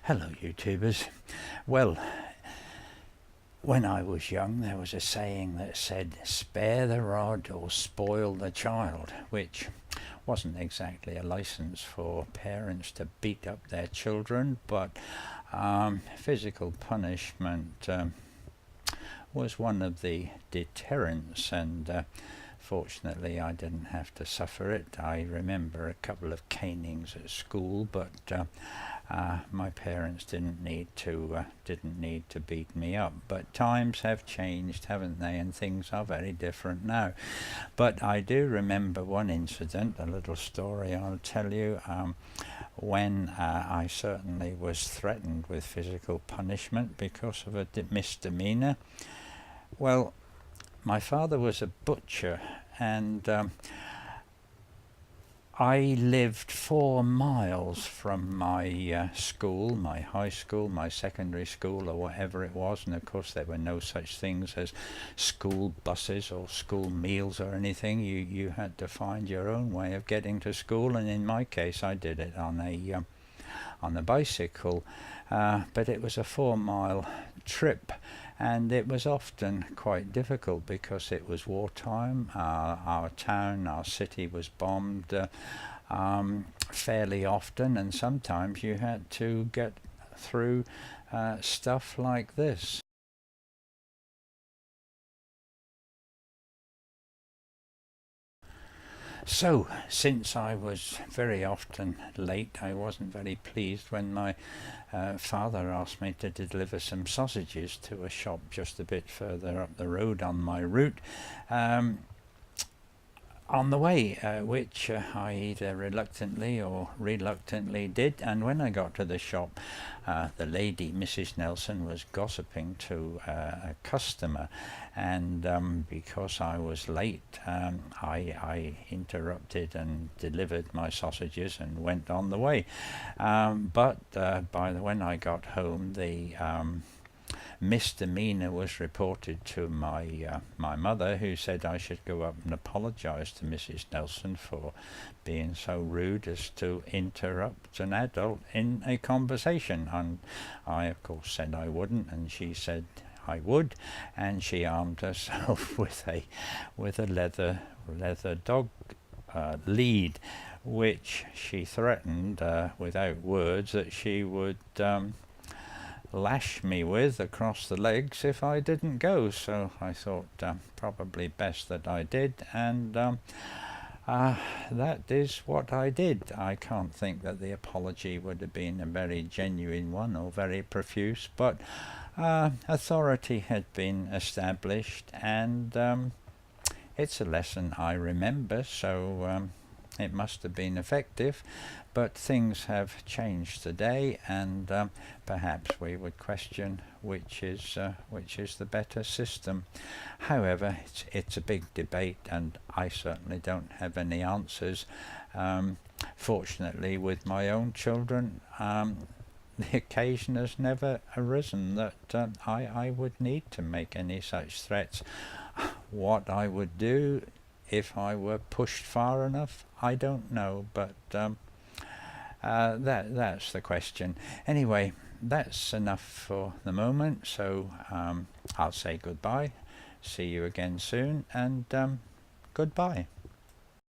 Hello YouTubers. Well, when I was young there was a saying that said spare the rod or spoil the child, which wasn't exactly a license for parents to beat up their children, but physical punishment was one of the deterrents, and fortunately I didn't have to suffer it. I remember a couple of canings at school, but my parents didn't need to beat me up. But times have changed, haven't they, and things are very different now. But I do remember one incident, a little story I'll tell you, when I certainly was threatened with physical punishment because of a misdemeanor. Well, my father was a butcher, and I lived 4 miles from my school, my high school, my secondary school, or whatever it was, and of course there were no such things as school buses or school meals or anything. You had to find your own way of getting to school, and in my case I did it on a bicycle, but it was a 4-mile trip, and it was often quite difficult because it was wartime. Our town, our city was bombed fairly often, and sometimes you had to get through stuff like this. So, since I was very often late, I wasn't very pleased when my father asked me to deliver some sausages to a shop just a bit further up the road on my route. On the way, which I either reluctantly or reluctantly did, and when I got to the shop, the lady, Mrs. Nelson, was gossiping to a customer, and because I was late, I interrupted and delivered my sausages and went on the way. But when I got home, the misdemeanor was reported to my mother, who said I should go up and apologize to Mrs. Nelson for being so rude as to interrupt an adult in a conversation. And I of course said I wouldn't, and she said I would, and she armed herself with a leather dog lead, which she threatened without words that she would lash me with across the legs if I didn't go. So I thought probably best that I did, and that is what I did. I can't think that the apology would have been a very genuine one or very profuse, but authority had been established, and it's a lesson I remember, so it must have been effective. But things have changed today, and perhaps we would question which is the better system. However, it's a big debate, and I certainly don't have any answers. Fortunately, with my own children, the occasion has never arisen that I would need to make any such threats. What I would do if I were pushed far enough, I don't know, but that's the question. Anyway, that's enough for the moment, so I'll say goodbye, see you again soon, and goodbye.